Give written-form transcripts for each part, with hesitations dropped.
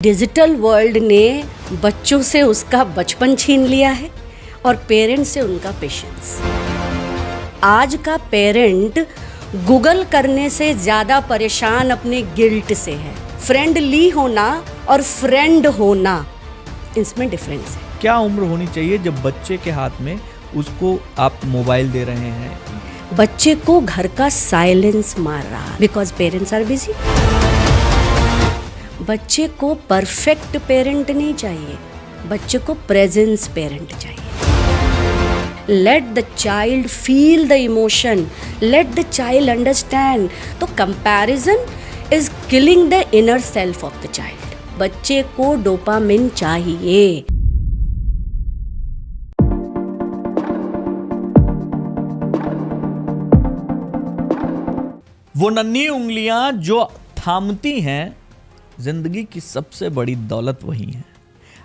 Digital world ने बच्चों से उसका बचपन छीन लिया है और पेरेंट्स से उनका पेशेंस। आज का पेरेंट गूगल करने से ज़्यादा परेशान अपने गिल्ट से है। फ्रेंडली होना और फ्रेंड होना, इसमें डिफरेंस है। क्या उम्र होनी चाहिए जब बच्चे के हाथ में उसको आप मोबाइल दे रहे हैं? बच्चे को घर का साइलेंस मार रहा है बिकॉज पेरेंट्स आर बिजी। बच्चे को परफेक्ट पेरेंट नहीं चाहिए, बच्चे को प्रेजेंस पेरेंट चाहिए। Let the child feel the emotion, let the child understand. तो comparison is killing the inner self of the child. बच्चे को डोपामिन चाहिए। वो नन्ही उंगलियां जो थामती हैं, जिंदगी की सबसे बड़ी दौलत वही है।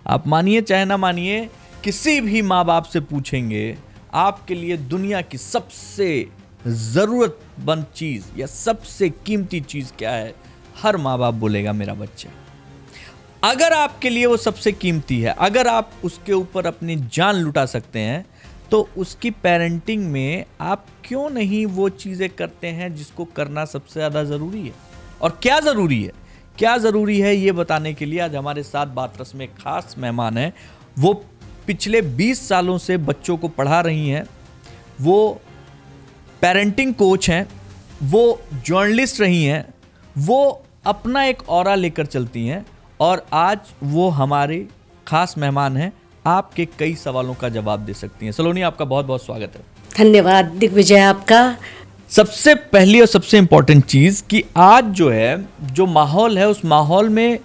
आप मानिए चाहे ना मानिए, किसी भी माँ बाप से पूछेंगे आपके लिए दुनिया की सबसे जरूरतमंद चीज या सबसे कीमती चीज क्या है, हर माँ बाप बोलेगा मेरा बच्चा। अगर आपके लिए वो सबसे कीमती है, अगर आप उसके ऊपर अपनी जान लुटा सकते हैं, तो उसकी पेरेंटिंग में आप क्यों नहीं वो चीज़ें करते हैं जिसको करना सबसे ज़्यादा ज़रूरी है? और क्या ज़रूरी है, क्या ज़रूरी है, ये बताने के लिए आज हमारे साथ बातरस में खास मेहमान हैं। वो पिछले 20 सालों से बच्चों को पढ़ा रही हैं, वो पेरेंटिंग कोच हैं, वो जर्नलिस्ट रही हैं, वो अपना एक ऑरा लेकर चलती हैं और आज वो हमारे खास मेहमान हैं। आपके कई सवालों का जवाब दे सकती हैं। सलोनी, आपका बहुत बहुत स्वागत है। धन्यवाद दिग्विजय आपका। सबसे पहली और सबसे इंपॉर्टेंट चीज कि आज जो है, जो माहौल है, उस माहौल में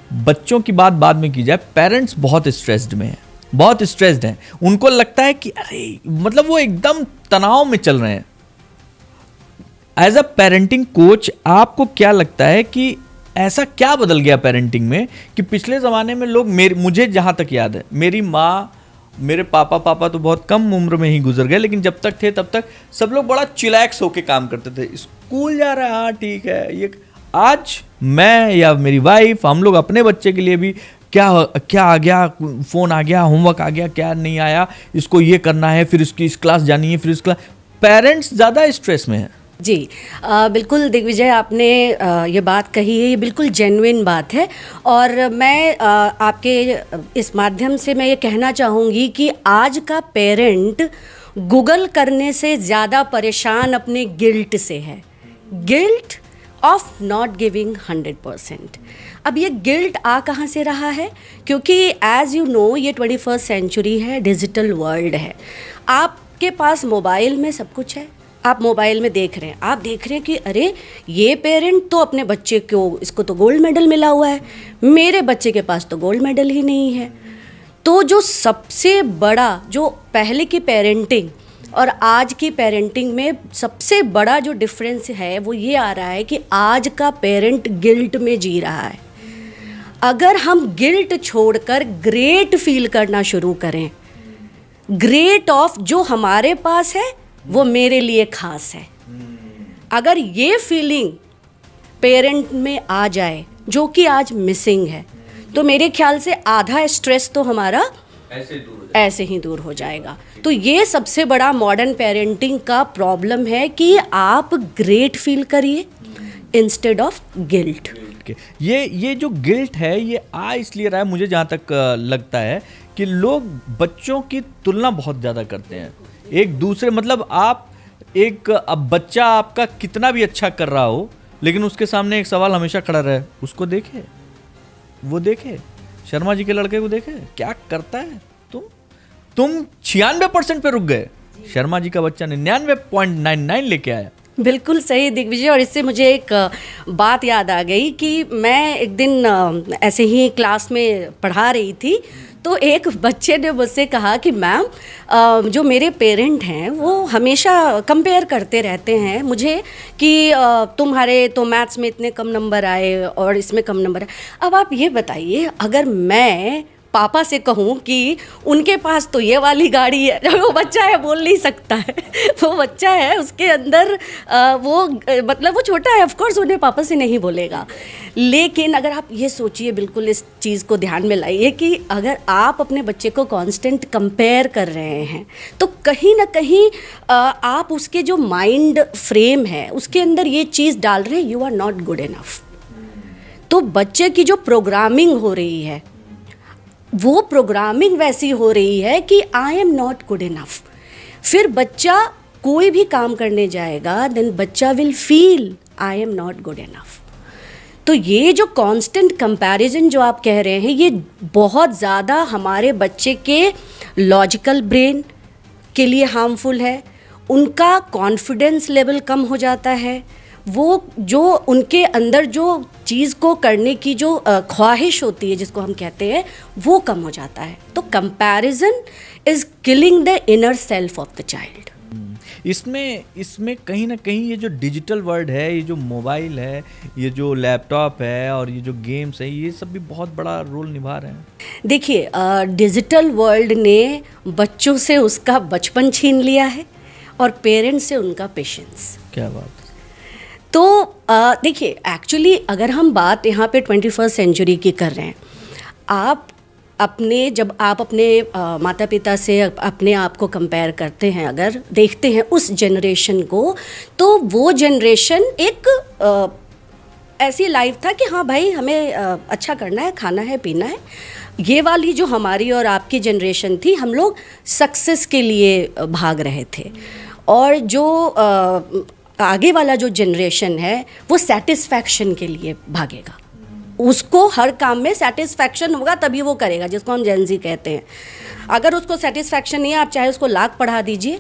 बच्चों की बात बाद में की जाए, पेरेंट्स बहुत स्ट्रेस्ड में हैं, बहुत स्ट्रेस्ड हैं। उनको लगता है कि अरे मतलब वो एकदम तनाव में चल रहे हैं। एज अ पेरेंटिंग कोच आपको क्या लगता है कि ऐसा क्या बदल गया पेरेंटिंग में कि पिछले ज़माने में लोग, मुझे जहाँ तक याद है, मेरी माँ, मेरे पापा तो बहुत कम उम्र में ही गुजर गए, लेकिन जब तक थे तब तक सब लोग बड़ा चिलैक्स होके काम करते थे। स्कूल जा रहा है, हाँ ठीक है। ये आज मैं या मेरी वाइफ, हम लोग अपने बच्चे के लिए भी क्या आ गया, फ़ोन आ गया, होमवर्क आ गया, क्या नहीं आया, इसको ये करना है, फिर इसकी इस क्लास जानी है, फिर इस क्लास। पेरेंट्स ज़्यादा स्ट्रेस में है। जी बिल्कुल दिग्विजय, आपने ये बात कही है, ये बिल्कुल जेन्युइन बात है। और मैं आपके इस माध्यम से मैं ये कहना चाहूँगी कि आज का पेरेंट गूगल करने से ज़्यादा परेशान अपने गिल्ट से है। Guilt of not giving 100%। अब ये गिल्ट आ कहाँ से रहा है? क्योंकि एज़ यू नो, ये 21st सेंचुरी है, डिजिटल वर्ल्ड है। आपके पास मोबाइल में सब कुछ है, आप मोबाइल में देख रहे हैं, आप देख रहे हैं कि अरे ये पेरेंट तो अपने बच्चे को, इसको तो गोल्ड मेडल मिला हुआ है, मेरे बच्चे के पास तो गोल्ड मेडल ही नहीं है। तो जो सबसे बड़ा, जो पहले की पेरेंटिंग और आज की पेरेंटिंग में सबसे बड़ा जो डिफरेंस है, वो ये आ रहा है कि आज का पेरेंट गिल्ट में जी रहा है। अगर हम गिल्ट छोड़कर ग्रेट फील करना शुरू करें, ग्रेट ऑफ जो हमारे पास है वो मेरे लिए खास है, अगर ये फीलिंग पेरेंट में आ जाए, जो कि आज मिसिंग है, तो मेरे ख्याल से आधा स्ट्रेस तो हमारा ऐसे ही दूर हो जाएगा। तो ये सबसे बड़ा मॉडर्न पेरेंटिंग का प्रॉब्लम है कि आप ग्रेट फील करिए इंस्टेड ऑफ गिल्ट। ये जो गिल्ट है, ये आ इसलिए रहा है, मुझे जहाँ तक लगता है कि लोग बच्चों की तुलना बहुत ज़्यादा करते हैं एक दूसरे। मतलब आप अब बच्चा आपका कितना भी अच्छा कर रहा हो, लेकिन उसके सामने एक सवाल हमेशा खड़ा रहे, उसको देखे, वो देखे, शर्मा जी के लड़के को देखे क्या करता है। तुम 96% पे रुक गए, शर्मा जी का बच्चा 99.99 लेके आया। बिल्कुल सही दिग्विजय। और इससे मुझे एक बात याद आ गई कि मैं एक दिन ऐसे ही क्लास में पढ़ा रही थी, तो एक बच्चे ने मुझसे कहा कि मैम जो मेरे पेरेंट हैं वो हमेशा कंपेयर करते रहते हैं मुझे कि तुम्हारे तो मैथ्स में इतने कम नंबर आए और इसमें कम नंबर आए। अब आप ये बताइए, अगर मैं पापा से कहूँ कि उनके पास तो ये वाली गाड़ी है, वो बच्चा है बोल नहीं सकता है, वो बच्चा है उसके अंदर मतलब वो छोटा है, ऑफ कोर्स उन्हें पापा से नहीं बोलेगा। लेकिन अगर आप ये सोचिए, बिल्कुल इस चीज़ को ध्यान में लाइए कि अगर आप अपने बच्चे को कांस्टेंट कंपेयर कर रहे हैं तो कहीं ना कहीं आप उसके जो माइंड फ्रेम है उसके अंदर ये चीज़ डाल रहे हैं, you are not good enough. तो बच्चे की जो प्रोग्रामिंग हो रही है वो प्रोग्रामिंग वैसी हो रही है कि आई एम नॉट गुड इनफ। फिर बच्चा कोई भी काम करने जाएगा, देन बच्चा will feel I am not good enough. तो ये जो कांस्टेंट कंपैरिजन जो आप कह रहे हैं, ये बहुत ज़्यादा हमारे बच्चे के लॉजिकल ब्रेन के लिए हार्मफुल है। उनका कॉन्फिडेंस लेवल कम हो जाता है, वो जो उनके अंदर जो चीज़ को करने की जो ख्वाहिश होती है जिसको हम कहते हैं, वो कम हो जाता है। तो comparison is killing the inner self of the child. इसमें कहीं ना कहीं ये जो डिजिटल वर्ल्ड है, ये जो मोबाइल है, ये जो लैपटॉप है और ये जो गेम्स है, ये सब भी बहुत बड़ा रोल निभा रहे हैं। देखिए, डिजिटल वर्ल्ड ने बच्चों से उसका बचपन छीन लिया है और पेरेंट्स से उनका पेशेंस। क्या बात। तो देखिए, एक्चुअली अगर हम बात यहाँ पे 21st सेंचुरी की कर रहे हैं, जब आप अपने माता पिता से अपने आप को कंपेयर करते हैं, अगर देखते हैं उस जनरेशन को, तो वो जनरेशन एक ऐसी लाइफ था कि हाँ भाई हमें अच्छा करना है, खाना है, पीना है। ये वाली जो हमारी और आपकी जनरेशन थी, हम लोग सक्सेस के लिए भाग रहे थे। और जो आगे वाला जो जनरेशन है वो सेटिस्फैक्शन के लिए भागेगा। उसको हर काम में सेटिस्फैक्शन होगा तभी वो करेगा, जिसको हम जेन ज़ी कहते हैं। अगर उसको सेटिस्फैक्शन नहीं है, आप चाहे उसको लाख पढ़ा दीजिए,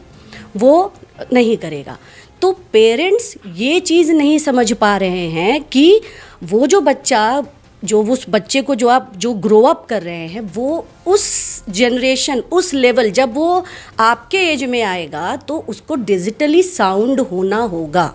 वो नहीं करेगा। तो पेरेंट्स ये चीज़ नहीं समझ पा रहे हैं कि वो जो बच्चा, जो उस बच्चे को जो आप जो ग्रो अप कर रहे हैं, वो उस जनरेशन, उस लेवल, जब वो आपके एज में आएगा तो उसको डिजिटली साउंड होना होगा।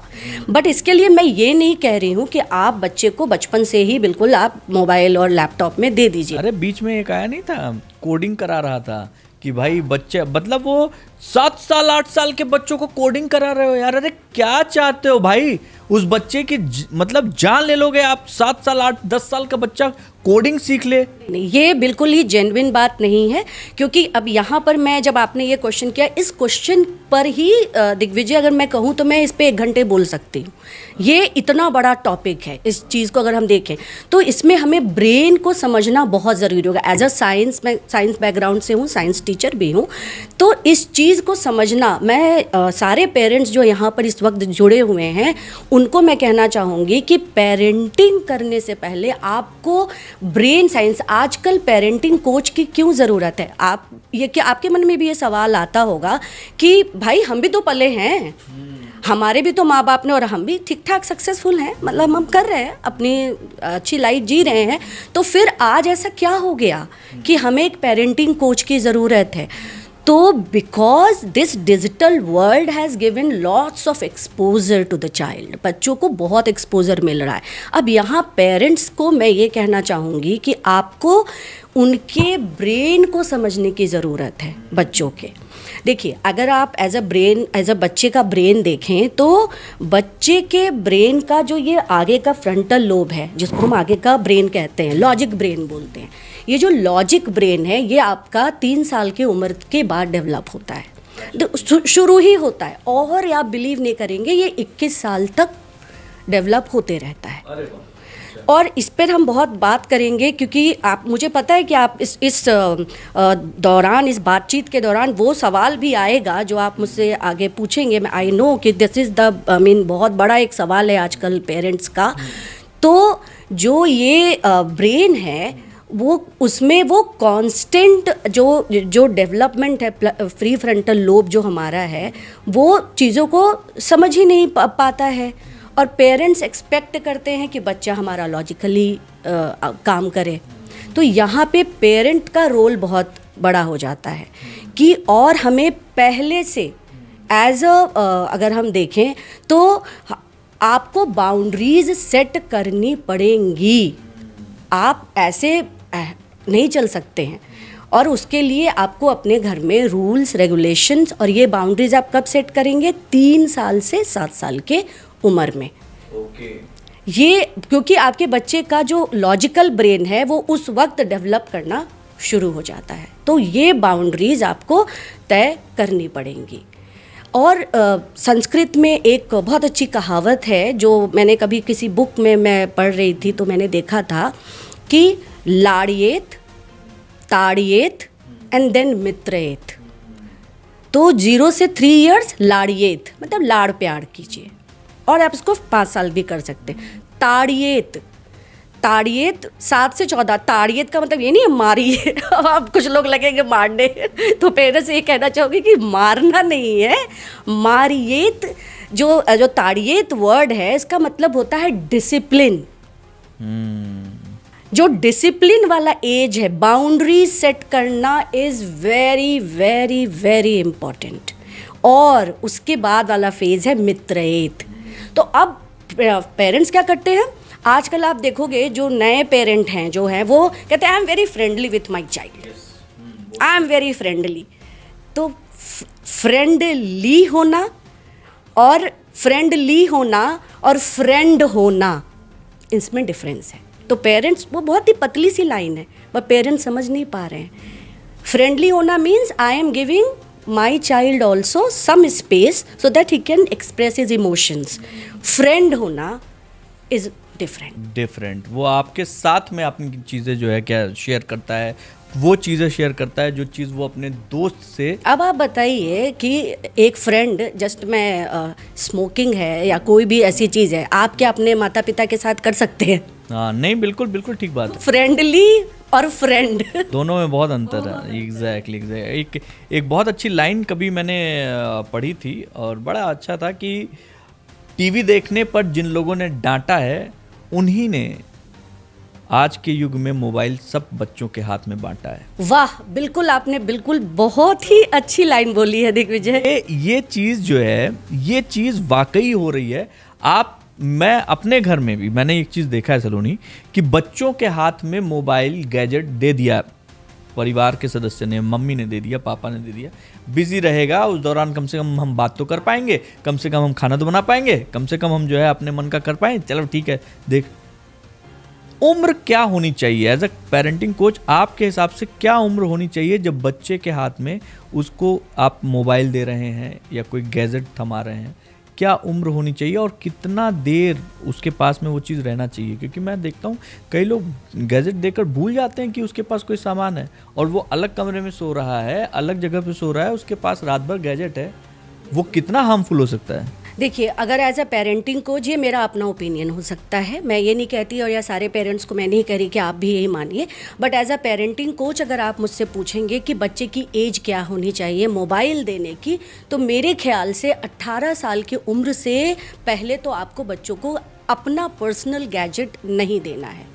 बट इसके लिए मैं ये नहीं कह रही हूँ कि आप बच्चे को बचपन से ही बिल्कुल आप मोबाइल और लैपटॉप में दे दीजिए। अरे बीच में एक आया नहीं था, कोडिंग करा रहा था कि भाई बच्चे, मतलब वो 7 साल 8 साल के बच्चों को कोडिंग करा रहे हो यार। अरे क्या चाहते हो भाई, उस बच्चे की मतलब जान ले लोगे आप? 7 साल 8 10 साल का बच्चा कोडिंग सीख ले? नहीं, ये बिल्कुल ही जेन्युइन बात नहीं है। क्योंकि अब यहाँ पर मैं, जब आपने ये क्वेश्चन किया, इस क्वेश्चन पर ही दिग्विजय अगर मैं कहूँ तो मैं इस पे 1 घंटे बोल सकती हूँ। ये इतना बड़ा टॉपिक है। इस चीज़ को अगर हम देखें तो इसमें हमें ब्रेन को समझना बहुत ज़रूरी होगा। एज अ साइंस, मैं साइंस बैकग्राउंड से हूँ, साइंस टीचर भी हूँ, तो इस चीज़ को समझना, मैं सारे पेरेंट्स जो यहाँ पर इस वक्त जुड़े हुए हैं उनको मैं कहना चाहूँगी कि पेरेंटिंग करने से पहले आपको ब्रेन साइंस, आजकल पेरेंटिंग कोच की क्यों ज़रूरत है? आप ये, क्या आपके मन में भी ये सवाल आता होगा कि भाई हम भी तो पले हैं, हमारे भी तो माँ बाप ने, और हम भी ठीक ठाक सक्सेसफुल हैं, मतलब हम कर रहे हैं, अपनी अच्छी लाइफ जी रहे हैं, तो फिर आज ऐसा क्या हो गया कि हमें एक पेरेंटिंग कोच की ज़रूरत है? तो because this digital world has given lots of exposure to the child, बच्चों को बहुत एक्सपोजर मिल रहा है। अब यहाँ पेरेंट्स को मैं ये कहना चाहूँगी कि आपको उनके ब्रेन को समझने की ज़रूरत है बच्चों के। देखिए, अगर आप एज अ बच्चे का ब्रेन देखें तो बच्चे के ब्रेन का जो ये आगे का फ्रंटल लोब है, जिसको हम आगे का ब्रेन कहते हैं, लॉजिक ब्रेन बोलते हैं, ये जो लॉजिक ब्रेन है ये आपका 3 साल की उम्र के बाद डेवलप होता है, शुरू ही होता है, और आप बिलीव नहीं करेंगे ये 21 साल तक डेवलप होते रहता है। और इस पर हम बहुत बात करेंगे, क्योंकि आप, मुझे पता है कि आप इस दौरान, इस बातचीत के दौरान वो सवाल भी आएगा जो आप मुझसे आगे पूछेंगे। मैं आई नो कि दिस इज़ द बहुत बड़ा एक सवाल है आजकल पेरेंट्स का। तो जो ये ब्रेन है वो, उसमें वो कांस्टेंट जो डेवलपमेंट है, फ्री फ्रंटल लोब जो हमारा है, वो चीज़ों को समझ ही नहीं पाता है। और पेरेंट्स एक्सपेक्ट करते हैं कि बच्चा हमारा लॉजिकली काम करे। तो यहाँ पे पेरेंट का रोल बहुत बड़ा हो जाता है कि, और हमें पहले से अगर हम देखें तो आपको बाउंड्रीज सेट करनी पड़ेंगी। आप ऐसे नहीं चल सकते हैं। और उसके लिए आपको अपने घर में रूल्स रेगुलेशंस और ये बाउंड्रीज आप कब सेट करेंगे? 3 साल से 7 साल के उम्र में। ये क्योंकि आपके बच्चे का जो लॉजिकल ब्रेन है वो उस वक्त डेवलप करना शुरू हो जाता है। तो ये बाउंड्रीज आपको तय करनी पड़ेंगी। और संस्कृत में एक बहुत अच्छी कहावत है जो मैंने कभी किसी बुक में मैं पढ़ रही थी तो मैंने देखा था कि लाड़ियेत, ताड़ियेत एंड देन मित्रयेत। तो 0 से 3 इयर्स लाड़ियेत मतलब लाड़ प्यार कीजिए, और आप इसको 5 साल भी कर सकते हैं। ताड़ियेत, ताड़ियेत 7 से 14। ताड़ियेत का मतलब ये नहीं है मारिए अब कुछ लोग लगेंगे मारने तो पेरेंट्स ये कहना चाहोगे कि मारना नहीं है, मारियेत जो ताड़ियेत वर्ड है इसका मतलब होता है डिसिप्लिन। जो डिसिप्लिन वाला एज है, बाउंड्री सेट करना is very very very important. और उसके बाद वाला फेज़ है मित्रयेत। तो अब पेरेंट्स क्या करते हैं, आजकल आप देखोगे जो नए पेरेंट हैं जो हैं वो कहते हैं आई am very friendly with my child, I am very friendly. तो फ्रेंडली होना और फ्रेंड होना इसमें डिफरेंस है। तो पेरेंट्स, वो बहुत ही पतली सी लाइन है पर पेरेंट्स समझ नहीं पा रहे हैं। फ्रेंडली होना means I am giving my child also some space so that he can express his emotions. Friend होना इज डिफरेंट। वो आपके साथ में अपनी चीज़ें जो है क्या शेयर करता है, वो चीज़ें शेयर करता है जो चीज़ वो अपने दोस्त से। अब आप बताइए कि एक फ्रेंड जस्ट मैं स्मोकिंग है या कोई भी ऐसी चीज़ है, आप क्या अपने माता पिता के साथ कर सकते हैं? हाँ नहीं, बिल्कुल बिल्कुल ठीक बात है। फ्रेंडली और फ्रेंड दोनों में बहुत अंतर है। एग्जैक्टली। एक बहुत अच्छी लाइन कभी मैंने पढ़ी थी और बड़ा अच्छा था कि टीवी देखने पर जिन लोगों ने डांटा है उन्हीं ने आज के युग में मोबाइल सब बच्चों के हाथ में बांटा है। वाह, बिल्कुल आपने बिल्कुल बहुत ही अच्छी लाइन बोली है दिग्विजय। ये चीज़ जो है, ये चीज़ वाकई हो रही है। मैं अपने घर में भी मैंने एक चीज़ देखा है सलोनी, कि बच्चों के हाथ में मोबाइल गैजेट दे दिया, परिवार के सदस्य ने, मम्मी ने दे दिया, पापा ने दे दिया। बिजी रहेगा उस दौरान, कम से कम हम बात तो कर पाएंगे, कम से कम हम खाना तो बना पाएंगे, कम से कम हम जो है अपने मन का कर पाएंगे, चलो ठीक है। देख, उम्र क्या होनी चाहिए एज अ पेरेंटिंग कोच, आपके हिसाब से क्या उम्र होनी चाहिए जब बच्चे के हाथ में उसको आप मोबाइल दे रहे हैं या कोई गैजेट थमा रहे हैं? क्या उम्र होनी चाहिए और कितना देर उसके पास में वो चीज़ रहना चाहिए? क्योंकि मैं देखता हूँ कई लोग गैजेट देकर भूल जाते हैं कि उसके पास कोई सामान है और वो अलग कमरे में सो रहा है, अलग जगह पे सो रहा है, उसके पास रात भर गैजेट है। वो कितना हार्मफुल हो सकता है? देखिए, अगर एज अ पेरेंटिंग कोच, ये मेरा अपना ओपिनियन हो सकता है, मैं ये नहीं कहती और या सारे पेरेंट्स को मैं नहीं कह रही कि आप भी यही मानिए, but as a parenting coach अगर आप मुझसे पूछेंगे कि बच्चे की एज क्या होनी चाहिए मोबाइल देने की, तो मेरे ख्याल से 18 साल की उम्र से पहले तो आपको बच्चों को अपना पर्सनल गैजेट नहीं देना है।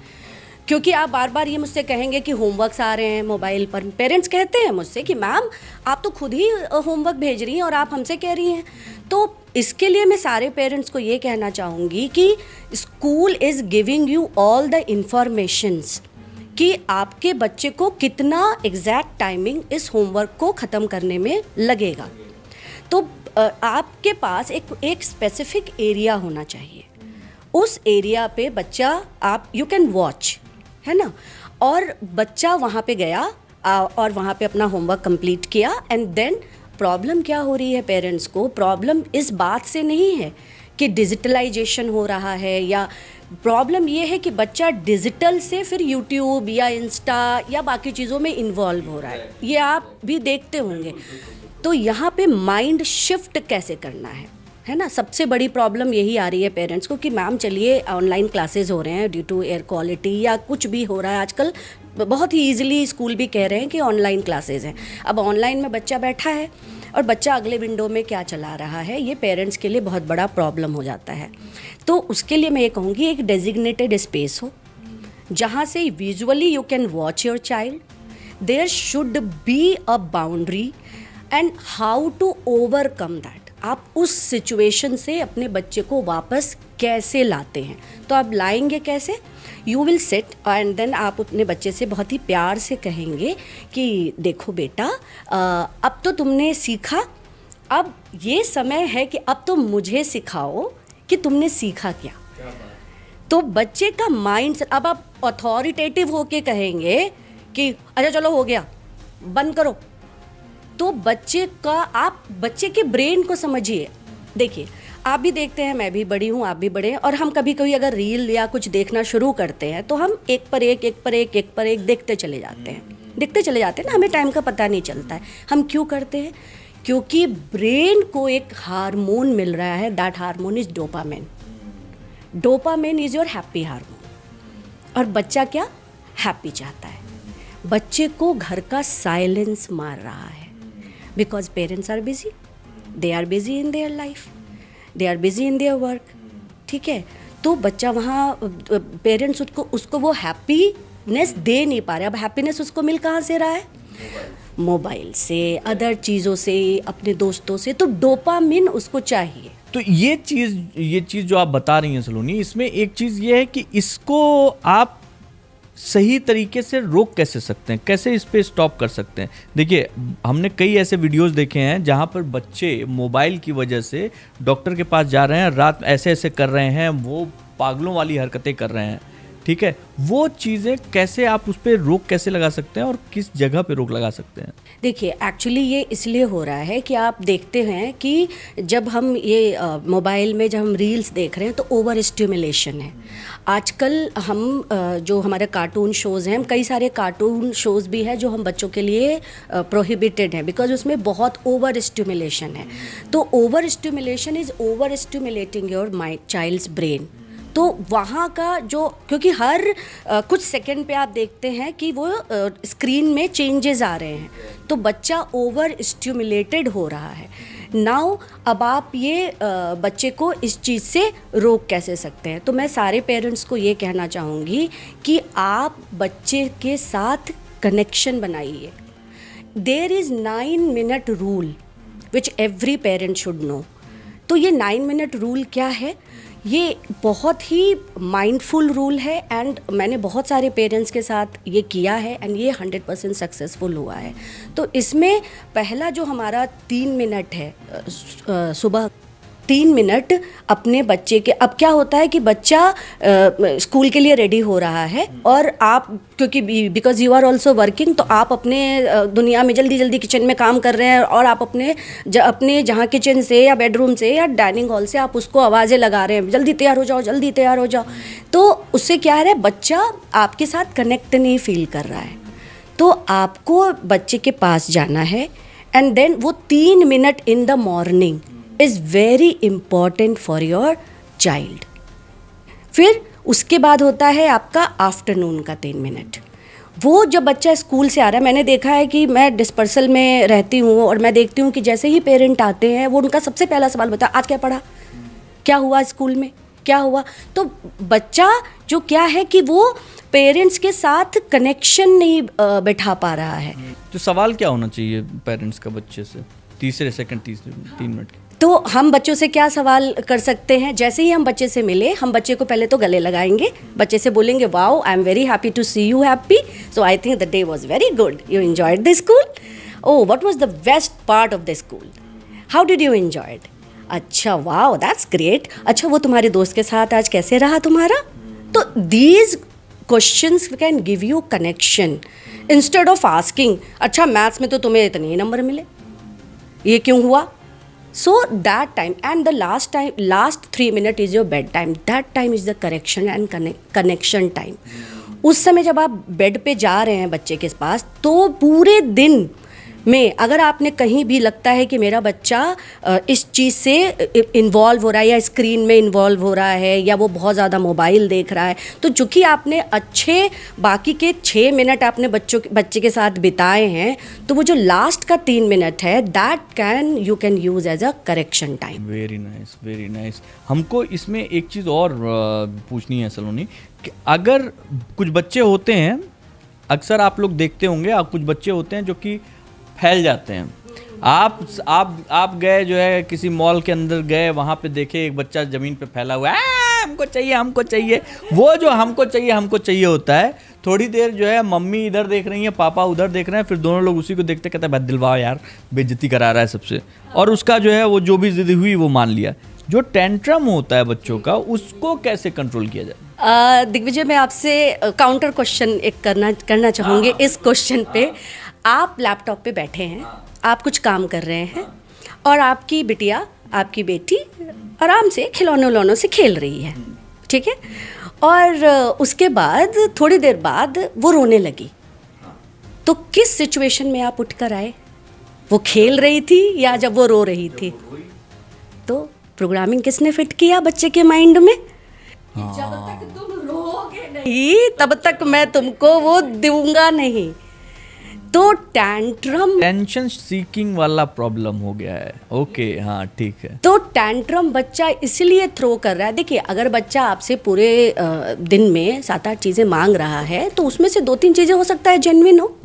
क्योंकि आप बार बार ये मुझसे कहेंगे कि होमवर्क्स आ रहे हैं मोबाइल पर। पेरेंट्स कहते हैं मुझसे कि मैम आप तो खुद ही होमवर्क भेज रही हैं और आप हमसे कह रही हैं। तो इसके लिए मैं सारे पेरेंट्स को ये कहना चाहूँगी कि school is giving you all the informations कि आपके बच्चे को कितना एग्जैक्ट टाइमिंग इस होमवर्क को ख़त्म करने में लगेगा। तो आपके पास एक स्पेसिफिक एरिया होना चाहिए। उस एरिया पे बच्चा आप यू कैन वॉच, है ना, और बच्चा वहाँ पे गया और वहाँ पे अपना होमवर्क कंप्लीट किया एंड देन प्रॉब्लम क्या हो रही है पेरेंट्स को? प्रॉब्लम इस बात से नहीं है कि डिजिटलाइजेशन हो रहा है, या प्रॉब्लम ये है कि बच्चा डिजिटल से फिर यूट्यूब या इंस्टा या बाकी चीज़ों में इन्वॉल्व हो रहा है। ये आप भी देखते होंगे। तो यहाँ पे माइंड शिफ्ट कैसे करना है ना, सबसे बड़ी प्रॉब्लम यही आ रही है पेरेंट्स को कि मैम चलिए ऑनलाइन क्लासेस हो रहे हैं ड्यू टू एयर क्वालिटी या कुछ भी हो रहा है। आजकल बहुत ही ईजिली स्कूल भी कह रहे हैं कि ऑनलाइन क्लासेस हैं। अब ऑनलाइन में बच्चा बैठा है और बच्चा अगले विंडो में क्या चला रहा है, ये पेरेंट्स के लिए बहुत बड़ा प्रॉब्लम हो जाता है। तो उसके लिए मैं ये कहूँगी एक डेजिग्नेटेड स्पेस हो जहाँ से visually you can watch your child. There should be a boundary and how to overcome that. आप उस सिचुएशन से अपने बच्चे को वापस कैसे लाते हैं? तो आप लाएंगे कैसे? You will sit and then आप अपने बच्चे से बहुत ही प्यार से कहेंगे कि देखो बेटा, अब तो तुमने सीखा, अब ये समय है कि अब तुम मुझे सिखाओ कि तुमने सीखा क्या। तो बच्चे का माइंड, अब आप अथॉरिटेटिव होके कहेंगे कि अच्छा चलो हो गया, बंद करो, तो आप बच्चे के ब्रेन को समझिए। देखिए, आप भी देखते हैं, मैं भी बड़ी हूँ, आप भी बड़े हैं, और हम कभी कभी अगर रील या कुछ देखना शुरू करते हैं तो हम एक पर एक देखते चले जाते हैं ना, हमें टाइम का पता नहीं चलता है। हम क्यों करते हैं? क्योंकि ब्रेन को एक हार्मोन मिल रहा है, that hormone is dopamine. Dopamine is your happy hormone. और बच्चा क्या? हैप्पी चाहता है। बच्चे को घर का साइलेंस मार रहा है, because parents are busy, they are busy in their life, they are busy in their work. ठीक है, तो बच्चा वहाँ, पेरेंट्स उसको वो हैप्पीनेस दे नहीं पा रहे। अब हैप्पीनेस उसको मिल कहाँ से रहा है? मोबाइल से, अदर चीज़ों से, अपने दोस्तों से। तो डोपामिन उसको चाहिए। तो ये चीज़ जो आप बता रही हैं सलोनी, इसमें एक चीज़ ये है कि इसको आप सही तरीके से रोक कैसे सकते हैं, कैसे इस पे स्टॉप कर सकते हैं? देखिए, हमने कई ऐसे वीडियोस देखे हैं जहाँ पर बच्चे मोबाइल की वजह से डॉक्टर के पास जा रहे हैं, रात ऐसे ऐसे कर रहे हैं, वो पागलों वाली हरकतें कर रहे हैं। ठीक है, वो चीज़ें कैसे आप उस पर रोक कैसे लगा सकते हैं और किस जगह पे रोक लगा सकते हैं? देखिए, एक्चुअली ये इसलिए हो रहा है कि आप देखते हैं कि जब हम ये मोबाइल में जब हम रील्स देख रहे हैं तो ओवर स्टिमुलेशन है। आजकल हम जो हमारे कार्टून शोज़ हैं, कई सारे कार्टून शोज़ भी हैं जो हम बच्चों के लिए प्रोहिबिटेड हैं, बिकॉज उसमें बहुत ओवर स्टिमुलेशन है। तो overstimulation is overstimulating your mind, child's brain. तो वहाँ का जो, क्योंकि हर कुछ सेकंड पे आप देखते हैं कि वो स्क्रीन में चेंजेस आ रहे हैं, तो बच्चा ओवर स्टिमुलेटेड हो रहा है। नाउ अब आप ये बच्चे को इस चीज़ से रोक कैसे सकते हैं? तो मैं सारे पेरेंट्स को ये कहना चाहूँगी कि आप बच्चे के साथ कनेक्शन बनाइए। There is 9 minute rule which every parent should know. तो ये 9 मिनट रूल क्या है? ये बहुत ही माइंडफुल रूल है, एंड मैंने बहुत सारे पेरेंट्स के साथ ये किया है, एंड ये 100% सक्सेसफुल हुआ है। तो इसमें पहला जो हमारा 3 मिनट है, सुबह 3 मिनट अपने बच्चे के, अब क्या होता है कि बच्चा स्कूल के लिए रेडी हो रहा है, और आप क्योंकि because you are also working, तो आप अपने दुनिया में जल्दी जल्दी किचन में काम कर रहे हैं, और आप अपने जहाँ किचन से या बेडरूम से या डाइनिंग हॉल से आप उसको आवाज़ें लगा रहे हैं, जल्दी तैयार हो जाओ, जल्दी तैयार हो जाओ। तो उससे क्या है, बच्चा आपके साथ कनेक्ट नहीं फील कर रहा है। तो आपको बच्चे के पास जाना है, एंड देन वो 3 minute in the morning is very important for your child. फिर उसके बाद होता है आपका आफ्टरनून का 3 मिनट। वो जब बच्चा स्कूल से आ रहा है, मैंने देखा है कि मैं डिस्पर्सल में रहती हूँ और मैं देखती हूँ कि जैसे ही पेरेंट आते हैं, वो उनका सबसे पहला सवाल होता है, आज क्या पढ़ा, क्या हुआ स्कूल में, क्या हुआ। तो बच्चा जो क्या है कि वो पेरेंट्स के साथ कनेक्शन नहीं बैठा पा रहा है। तो सवाल क्या होना चाहिए पेरेंट्स का बच्चे से 3 मिनट के? तो हम बच्चों से क्या सवाल कर सकते हैं? जैसे ही हम बच्चे से मिले, हम बच्चे को पहले तो गले लगाएंगे, बच्चे से बोलेंगे, wow, I am very happy to see you happy, so I think the day was very good, you enjoyed the school, oh what was the best part of the school, how did you enjoy it, अच्छा wow that's great, अच्छा वो तुम्हारे दोस्त के साथ आज कैसे रहा तुम्हारा। तो these questions can give you connection instead of asking, अच्छा मैथ्स में तो तुम्हें इतने ही नंबर मिले, ये क्यों हुआ। So that time and the last 3 minutes is your bed time. That time is the correction and connection time. उस समय जब आप बेड पे जा रहे हैं बच्चे के पास, तो पूरे दिन में अगर आपने कहीं भी लगता है कि मेरा बच्चा इस चीज़ से इन्वॉल्व हो रहा है या स्क्रीन में इन्वॉल्व हो रहा है या वो बहुत ज़्यादा मोबाइल देख रहा है, तो चूँकि आपने अच्छे बाकी के 6 मिनट आपने बच्चे के साथ बिताए हैं, तो वो जो लास्ट का 3 मिनट है, that you can use as a correction time. Very nice, very nice. हमको इसमें एक चीज़ और पूछनी है सलोनी, कि अगर कुछ बच्चे होते हैं, अक्सर आप लोग देखते होंगे, आप कुछ बच्चे होते हैं जो कि फैल जाते हैं। आप गए जो है किसी मॉल के अंदर गए, वहाँ पे देखे एक बच्चा ज़मीन पे फैला हुआ है, हमको हमको चाहिए, वो जो हमको चाहिए होता है, थोड़ी देर जो है मम्मी इधर देख रही है, पापा उधर देख रहे हैं, फिर दोनों लोग उसी को देखते कहते हैं दिलवा यार, बेइज्जती करा रहा है सबसे, और उसका जो है वो जो भी जिद हुई वो मान लिया। जो टेंट्रम होता है बच्चों का, उसको कैसे कंट्रोल किया जाए? दिग्विजय, मैं आपसे काउंटर क्वेश्चन एक करना चाहूँगी इस क्वेश्चन पे। आप लैपटॉप पे बैठे हैं, आप कुछ काम कर रहे हैं, और आपकी बिटिया, आपकी बेटी आराम से खिलौनों उलौनों से खेल रही है, ठीक है, और उसके बाद थोड़ी देर बाद वो रोने लगी, तो किस सिचुएशन में आप उठकर आए? वो खेल रही थी या जब वो रो रही थी? तो प्रोग्रामिंग किसने फिट किया बच्चे के माइंड में? जब तक तुम रोगे नहीं तब तक मैं तुमको वो दूंगा नहीं। तो टैंट्रम, टेंशन सीकिंग वाला प्रॉब्लम हो गया है। ओके, हाँ ठीक है। तो टैंट्रम बच्चा इसलिए थ्रो कर रहा है। देखिए, अगर बच्चा आपसे पूरे दिन में 7-8 चीज़ें मांग रहा है, तो उसमें से 2-3 चीज़ें हो सकता है जेन्युइन हो,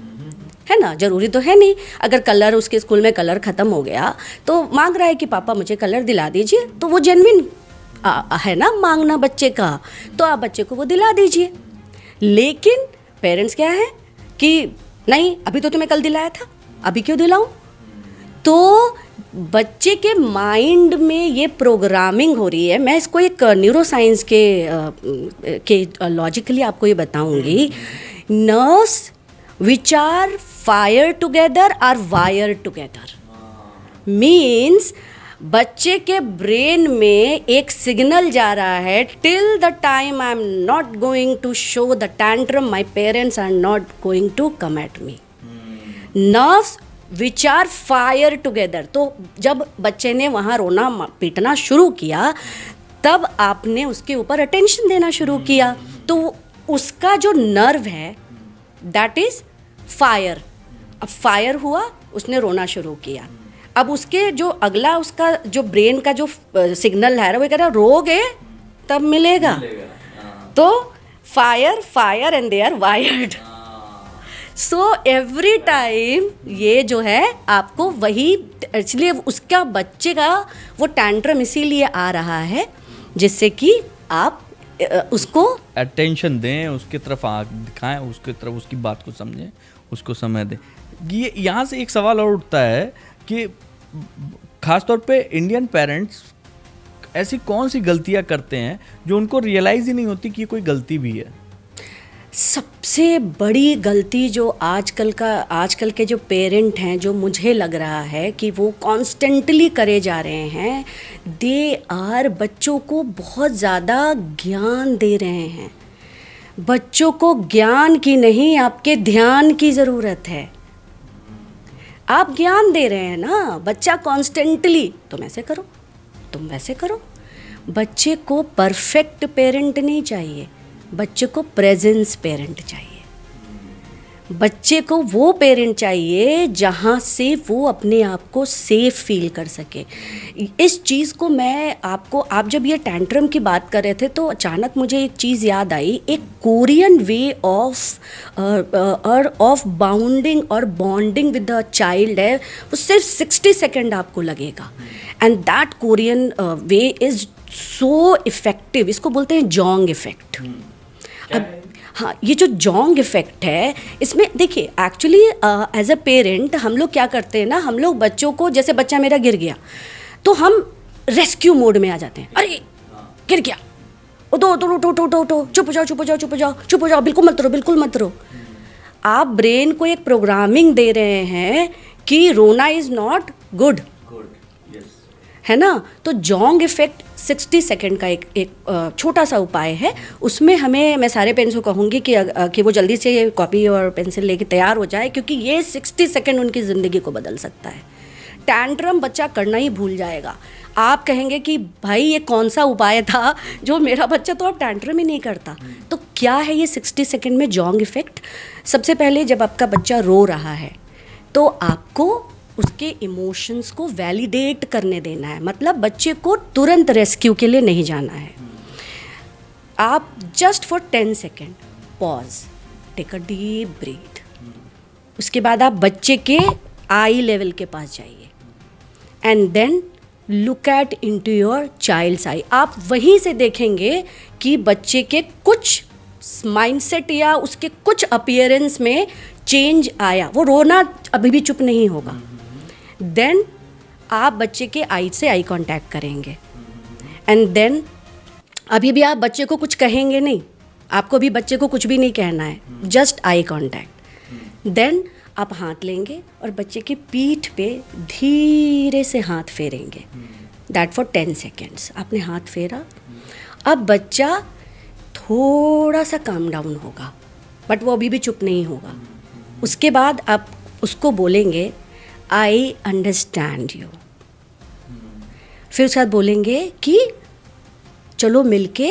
है ना, जरूरी तो है नहीं। अगर कलर, उसके स्कूल में कलर ख़त्म हो गया तो मांग रहा है कि पापा मुझे कलर दिला दीजिए, तो वो जेन्युइन है ना मांगना बच्चे का, तो आप बच्चे को वो दिला दीजिए। लेकिन पेरेंट्स क्या है कि नहीं, अभी तो तुम्हें कल दिलाया था, अभी क्यों दिलाऊं? तो बच्चे के माइंड में ये प्रोग्रामिंग हो रही है। मैं इसको एक न्यूरो साइंस के लॉजिकली आपको ये बताऊंगी। Nerves which are fire together are wire together, means बच्चे के ब्रेन में एक सिग्नल जा रहा है, till the time I am not going to show the tantrum my parents are not going to come at me. Nerves which are fire together. तो जब बच्चे ने वहाँ रोना पीटना शुरू किया, तब आपने उसके ऊपर अटेंशन देना शुरू किया, तो उसका जो नर्व है दैट इज फायर। अब फायर हुआ, उसने रोना शुरू किया। अब उसके जो अगला, उसका जो ब्रेन का जो सिग्नल है, वो कह रहा है रोगे तब मिलेगा। तो fire and they are wired. So every time ये जो है आपको वही, इसलिए उसका बच्चे का वो टैंट्रम इसीलिए आ रहा है जिससे कि आप उसको अटेंशन दें, उसकी तरफ आँख दिखाएं, उसकी तरफ, उसकी बात को समझें, उसको समय दें। ये यहाँ से एक सवाल और उठता है कि खासतौर पे इंडियन पेरेंट्स ऐसी कौन सी गलतियाँ करते हैं जो उनको रियलाइज़ ही नहीं होती कि ये कोई गलती भी है। सबसे बड़ी गलती जो आजकल के जो पेरेंट हैं, जो मुझे लग रहा है कि वो कॉन्स्टेंटली करे जा रहे हैं, दे आर बच्चों को बहुत ज़्यादा ज्ञान दे रहे हैं। बच्चों को ज्ञान की नहीं, आपके ध्यान की ज़रूरत है। आप ज्ञान दे रहे हैं ना, बच्चा कॉन्स्टेंटली तुम ऐसे करो, तुम वैसे करो। बच्चे को परफेक्ट पेरेंट नहीं चाहिए, बच्चे को प्रेजेंस पेरेंट चाहिए। बच्चे को वो पेरेंट चाहिए जहाँ से वो अपने आप को सेफ फील कर सके। इस चीज़ को मैं आपको, आप जब ये टैंट्रम की बात कर रहे थे तो अचानक मुझे एक चीज़ याद आई। एक कोरियन वे ऑफ बाउंडिंग और बॉन्डिंग विद द चाइल्ड है, वो सिर्फ 60 सेकेंड आपको लगेगा, and that Korean way is so effective. इसको बोलते हैं जोंग इफ़ेक्ट। अब हाँ, ये जो जोंग इफ़ेक्ट है, इसमें देखिए एक्चुअली एज अ पेरेंट हम लोग क्या करते हैं ना, हम लोग बच्चों को, जैसे बच्चा मेरा गिर गया तो हम रेस्क्यू मोड में आ जाते हैं। अरे गिर गया, उठो उठो उठो उठो उठो, चुप हो जाओ चुप हो जाओ चुप हो जाओ चुप हो जाओ, बिल्कुल मत रो बिल्कुल मत रो। आप ब्रेन को एक प्रोग्रामिंग दे रहे हैं कि रोना इज़ नॉट गुड, है ना। तो जोंग इफ़ेक्ट 60 सेकेंड का एक छोटा सा उपाय है। उसमें हमें, मैं सारे पेरेंट्स को कहूँगी कि वो जल्दी से कॉपी और पेंसिल लेके तैयार हो जाए, क्योंकि ये 60 सेकेंड उनकी ज़िंदगी को बदल सकता है। टैंट्रम बच्चा करना ही भूल जाएगा। आप कहेंगे कि भाई ये कौन सा उपाय था जो मेरा बच्चा तो अब टैंट्रम ही नहीं करता। तो क्या है ये 60 सेकेंड में जोंग इफ़ेक्ट? सबसे पहले जब आपका बच्चा रो रहा है तो आपको उसके इमोशंस को वैलिडेट करने देना है। मतलब बच्चे को तुरंत रेस्क्यू के लिए नहीं जाना है। आप just for 10 second pause, take a deep breath. उसके बाद आप बच्चे के आई लेवल के पास जाइए and then look at into your child's eye. आप वहीं से देखेंगे कि बच्चे के कुछ माइंडसेट या उसके कुछ अपीयरेंस में चेंज आया, वो रोना अभी भी चुप नहीं होगा। देन आप बच्चे के आई से आई कांटेक्ट करेंगे एंड देन अभी भी आप बच्चे को कुछ कहेंगे नहीं, आपको भी बच्चे को कुछ भी नहीं कहना है, जस्ट आई कांटेक्ट। देन आप हाथ लेंगे और बच्चे की पीठ पे धीरे से हाथ फेरेंगे, दैट फॉर 10 सेकेंड्स। आपने हाथ फेरा, अब बच्चा थोड़ा सा काम डाउन होगा बट वो अभी भी चुप नहीं होगा। उसके बाद आप उसको बोलेंगे आई अंडरस्टैंड यू। फिर उसके बाद बोलेंगे कि चलो मिलके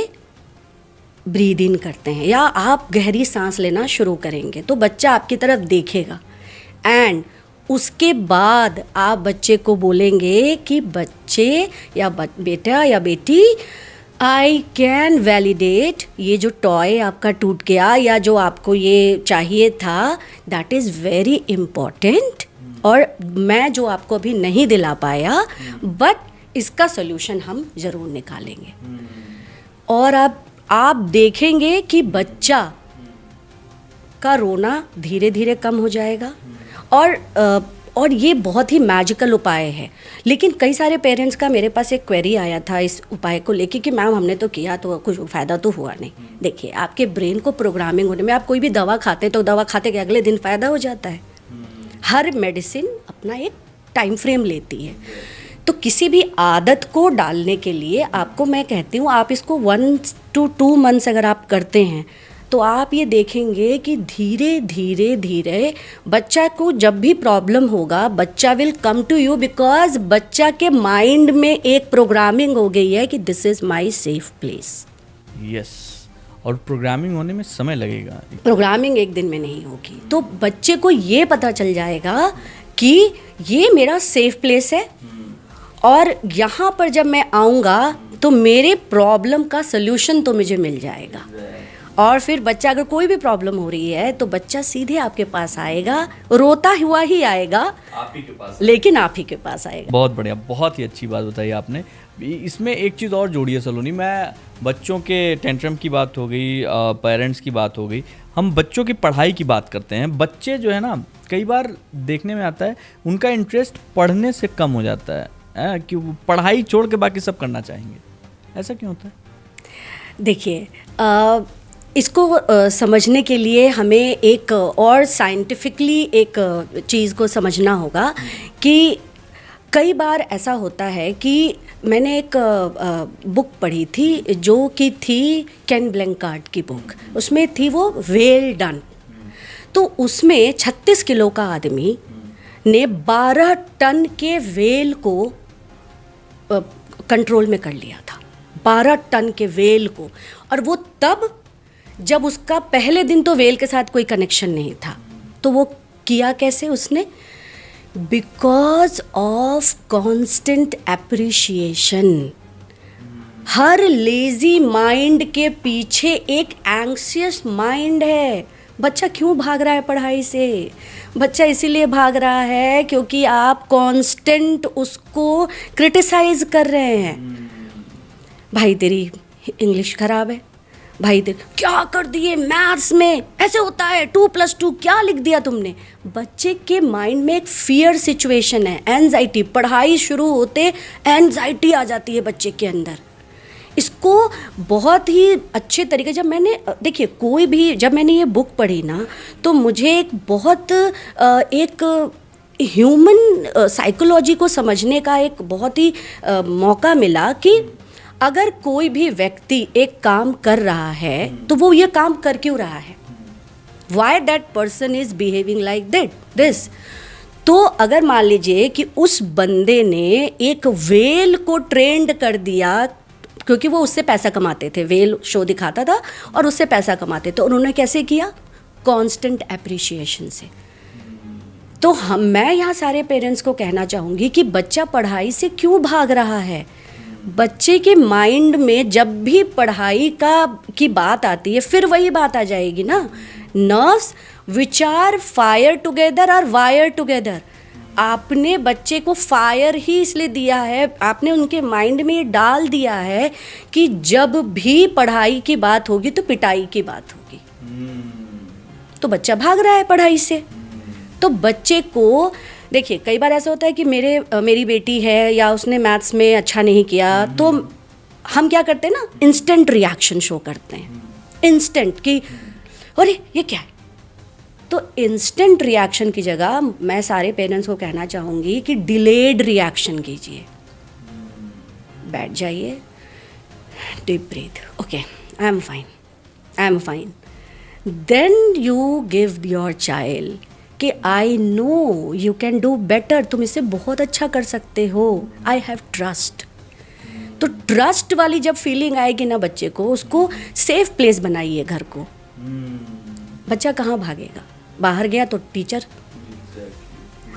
ब्रीद इन करते हैं, या आप गहरी सांस लेना शुरू करेंगे तो बच्चा आपकी तरफ देखेगा। एंड उसके बाद आप बच्चे को बोलेंगे कि बच्चे या बेटा या बेटी, आई कैन वैलिडेट ये जो टॉय आपका टूट गया या जो आपको ये चाहिए था, दैट इज़ वेरी इम्पॉर्टेंट, और मैं जो आपको अभी नहीं दिला पाया बट इसका सोल्यूशन हम ज़रूर निकालेंगे। और अब आप देखेंगे कि बच्चा का रोना धीरे धीरे कम हो जाएगा। और ये बहुत ही मैजिकल उपाय है, लेकिन कई सारे पेरेंट्स का मेरे पास एक क्वेरी आया था इस उपाय को लेके कि मैम हमने तो किया तो कुछ फ़ायदा तो हुआ नहीं। देखिए, आपके ब्रेन को प्रोग्रामिंग होने में, आप कोई भी दवा खाते तो दवा खाते के अगले दिन फ़ायदा हो जाता है। हर मेडिसिन अपना एक टाइम फ्रेम लेती है, तो किसी भी आदत को डालने के लिए आपको मैं कहती हूँ आप इसको 1 to 2 मंथ्स अगर आप करते हैं तो आप ये देखेंगे कि धीरे धीरे धीरे बच्चा को जब भी प्रॉब्लम होगा बच्चा will come to you, because बच्चा के माइंड में एक प्रोग्रामिंग हो गई है कि this is my safe place. Yes, और प्रोग्रामिंग होने में समय लगेगा, प्रोग्रामिंग एक दिन में नहीं होगी। तो बच्चे को ये पता चल जाएगा कि ये मेरा सेफ प्लेस है और यहाँ पर जब मैं आऊँगा तो मेरे प्रॉब्लम का सल्यूशन तो मुझे मिल जाएगा। और फिर बच्चा अगर कोई भी प्रॉब्लम हो रही है तो बच्चा सीधे आपके पास आएगा, रोता हुआ ही आएगा, आप ही के पास, लेकिन आप ही के पास आएगा। बहुत बढ़िया, बहुत ही अच्छी बात बताई आपने। इसमें एक चीज़ और जोड़ी है सलोनी, मैं बच्चों के टेंट्रम की बात हो गई, पेरेंट्स की बात हो गई, हम बच्चों की पढ़ाई की बात करते हैं। बच्चे जो है ना, कई बार देखने में आता है उनका इंटरेस्ट पढ़ने से कम हो जाता है कि वो पढ़ाई छोड़ के बाकी सब करना चाहेंगे, ऐसा क्यों होता है? देखिए, इसको समझने के लिए हमें एक और साइंटिफिकली एक चीज़ को समझना होगा कि कई बार ऐसा होता है कि मैंने एक बुक पढ़ी थी जो कि थी केन ब्लैंकार्ड की बुक, उसमें थी वो वेल डन। तो उसमें 36 किलो का आदमी ने 12 टन के वेल को कंट्रोल में कर लिया था, 12 टन के वेल को। और वो तब जब उसका पहले दिन तो वेल के साथ कोई कनेक्शन नहीं था। तो वो किया कैसे उसने? Because of constant appreciation. Her lazy mind के पीछे एक एंग्शियस माइंड है। बच्चा क्यों भाग रहा है पढ़ाई से? बच्चा इसीलिए भाग रहा है क्योंकि आप कांस्टेंट उसको क्रिटिसाइज कर रहे हैं। भाई तेरी इंग्लिश खराब है, भाई तेरे क्या कर दिए मैथ्स में, ऐसे होता है, 2+2 क्या लिख दिया तुमने। बच्चे के माइंड में एक फियर सिचुएशन है, एंजाइटी। पढ़ाई शुरू होते एंजाइटी आ जाती है बच्चे के अंदर। इसको बहुत ही अच्छे तरीके, जब मैंने देखिए कोई भी, जब मैंने ये बुक पढ़ी ना तो मुझे एक बहुत एक ह्यूमन साइकोलॉजी को समझने का एक बहुत ही मौका मिला कि अगर कोई भी व्यक्ति एक काम कर रहा है तो वो ये काम कर क्यों रहा है, why that person is behaving like this. तो अगर मान लीजिए कि उस बंदे ने एक वेल को ट्रेंड कर दिया, क्योंकि वो उससे पैसा कमाते थे, वेल शो दिखाता था और उससे पैसा कमाते थे। उन्होंने कैसे किया? कांस्टेंट एप्रिशिएशन से। तो मैं यहाँ सारे पेरेंट्स को कहना चाहूँगी कि बच्चा पढ़ाई से क्यों भाग रहा है। बच्चे के माइंड में जब भी पढ़ाई की बात आती है, फिर वही बात आ जाएगी ना, nerves which are fire together are wire together. आपने बच्चे को फायर ही इसलिए दिया है, आपने उनके माइंड में ये डाल दिया है कि जब भी पढ़ाई की बात होगी तो पिटाई की बात होगी। तो बच्चा भाग रहा है पढ़ाई से। तो बच्चे को देखिए, कई बार ऐसा होता है कि मेरी बेटी है या उसने मैथ्स में अच्छा नहीं किया, तो हम क्या करते हैं ना, इंस्टेंट रिएक्शन शो करते हैं, इंस्टेंट कि अरे ये क्या है। तो इंस्टेंट रिएक्शन की जगह मैं सारे पेरेंट्स को कहना चाहूँगी कि डिलेड रिएक्शन कीजिए। बैठ जाइए, deep breath, okay I am fine, I am fine, then you give your child कि I know you can do better, तुम इससे बहुत अच्छा कर सकते हो, आई हैव ट्रस्ट। तो ट्रस्ट वाली जब फीलिंग आएगी ना बच्चे को, उसको सेफ प्लेस बनाइए घर को। बच्चा कहाँ भागेगा, बाहर गया तो टीचर,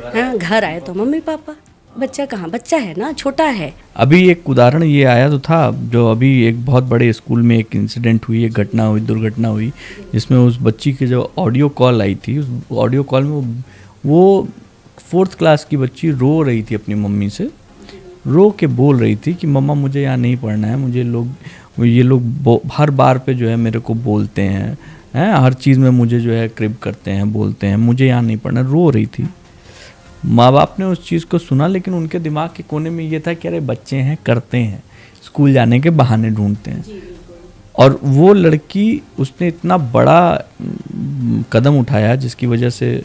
हाँ घर आए तो मम्मी पापा, बच्चा कहाँ, बच्चा है ना, छोटा है। अभी एक उदाहरण ये आया तो था, जो अभी एक बहुत बड़े स्कूल में एक इंसिडेंट हुई, एक घटना हुई, दुर्घटना हुई, जिसमें उस बच्ची की जो ऑडियो कॉल आई थी, उस ऑडियो कॉल में वो 4th क्लास की बच्ची रो रही थी, अपनी मम्मी से रो के बोल रही थी कि मम्मा मुझे यहाँ नहीं पढ़ना है, मुझे ये लोग हर बार पे जो है मेरे को बोलते हैं, हर चीज़ में मुझे जो है क्रिब करते हैं, बोलते हैं, मुझे यहाँ नहीं पढ़ना, रो रही थी। माँ बाप ने उस चीज़ को सुना, लेकिन उनके दिमाग के कोने में ये था कि अरे बच्चे हैं, करते हैं, स्कूल जाने के बहाने ढूंढते हैं। और वो लड़की, उसने इतना बड़ा कदम उठाया जिसकी वजह से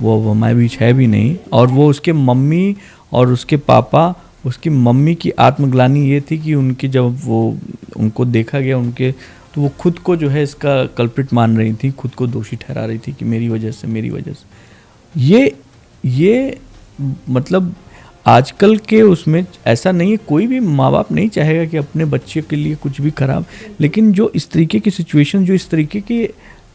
वो हमारे बीच है भी नहीं, और वो उसके मम्मी और उसके पापा, उसकी मम्मी की आत्मग्लानि ये थी कि उनकी जब वो उनको देखा गया उनके, तो वो खुद को जो है इसका कल्प्रिट मान रही थी, खुद को दोषी ठहरा रही थी कि मेरी वजह से। ये मतलब आजकल के उसमें ऐसा नहीं है, कोई भी माँ बाप नहीं चाहेगा कि अपने बच्चे के लिए कुछ भी खराब, लेकिन जो इस तरीके की सिचुएशन, जो इस तरीके के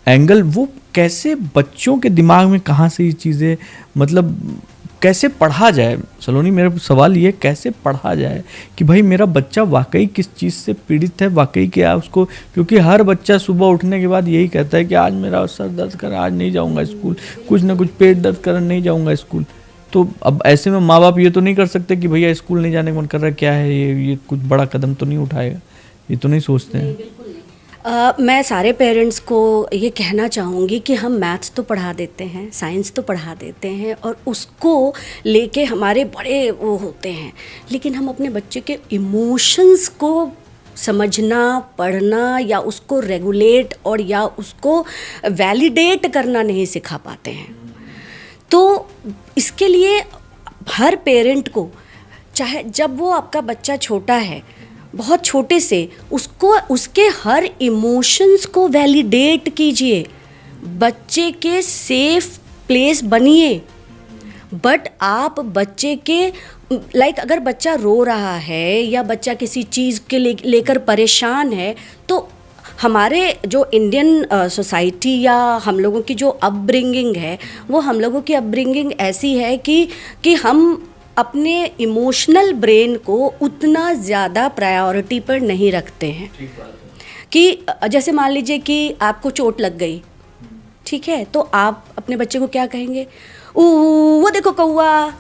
एंगल, वो कैसे बच्चों के दिमाग में कहाँ से ये चीज़ें, मतलब कैसे पढ़ा जाए। सलोनी, मेरा सवाल ये, कैसे पढ़ा जाए कि भाई मेरा बच्चा वाकई किस चीज़ से पीड़ित है, वाकई क्या उसको, क्योंकि हर बच्चा सुबह उठने के बाद यही कहता है कि आज मेरा सर दर्द कर, आज नहीं जाऊंगा स्कूल, कुछ ना कुछ पेट दर्द कर, नहीं जाऊंगा स्कूल। तो अब ऐसे में माँ बाप ये तो नहीं कर सकते कि भैया स्कूल नहीं जाने का मन कर रहा है, क्या है ये कुछ बड़ा कदम तो नहीं उठाएगा, ये तो नहीं सोचते हैं। मैं सारे पेरेंट्स को ये कहना चाहूँगी कि हम मैथ्स तो पढ़ा देते हैं, साइंस तो पढ़ा देते हैं, और उसको लेके हमारे बड़े वो होते हैं, लेकिन हम अपने बच्चे के इमोशंस को समझना, पढ़ना, या उसको रेगुलेट और या उसको वैलिडेट करना नहीं सिखा पाते हैं। तो इसके लिए हर पेरेंट को, चाहे जब वो आपका बच्चा छोटा है, बहुत छोटे से, उसको उसके हर इमोशंस को वैलिडेट कीजिए, बच्चे के सेफ प्लेस बनिए। बट आप बच्चे के अगर बच्चा रो रहा है या बच्चा किसी चीज़ के लेकर परेशान है, तो हमारे जो इंडियन सोसाइटी या हम लोगों की जो अपब्रिंगिंग है, वो हम लोगों की अपब्रिंगिंग ऐसी है कि हम अपने इमोशनल ब्रेन को उतना ज़्यादा प्रायोरिटी पर नहीं रखते हैं। कि जैसे मान लीजिए कि आपको चोट लग गई, ठीक है, तो आप अपने बच्चे को क्या कहेंगे, वो देखो कौवा,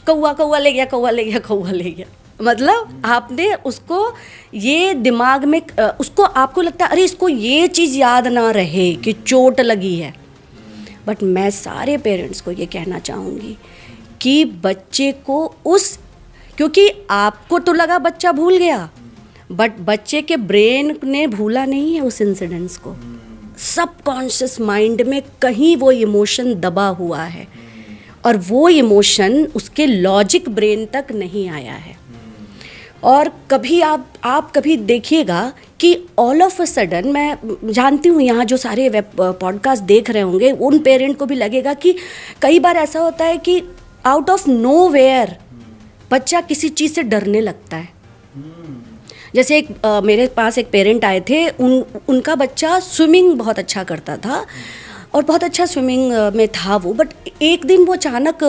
कौवा कौवा ले गया, कौवा ले गया, कौवा ले गया। मतलब आपने उसको ये दिमाग में, उसको आपको लगता है अरे इसको ये चीज़ याद ना रहे कि चोट लगी है। बट मैं सारे पेरेंट्स को ये कहना चाहूँगी कि बच्चे को क्योंकि आपको तो लगा बच्चा भूल गया, बट बच्चे के ब्रेन ने भूला नहीं है उस इंसिडेंट्स को। सबकॉन्शियस माइंड में कहीं वो इमोशन दबा हुआ है, और वो इमोशन उसके लॉजिक ब्रेन तक नहीं आया है। और कभी आप कभी देखिएगा कि ऑल ऑफ अ सडन, मैं जानती हूँ यहाँ जो सारे वेब पॉडकास्ट देख रहे होंगे, उन पेरेंट को भी लगेगा कि कई बार ऐसा होता है कि आउट ऑफ नोवेयर बच्चा किसी चीज़ से डरने लगता है। जैसे मेरे पास एक पेरेंट आए थे, उनका बच्चा स्विमिंग बहुत अच्छा करता था और बहुत अच्छा स्विमिंग में था वो, बट एक दिन वो अचानक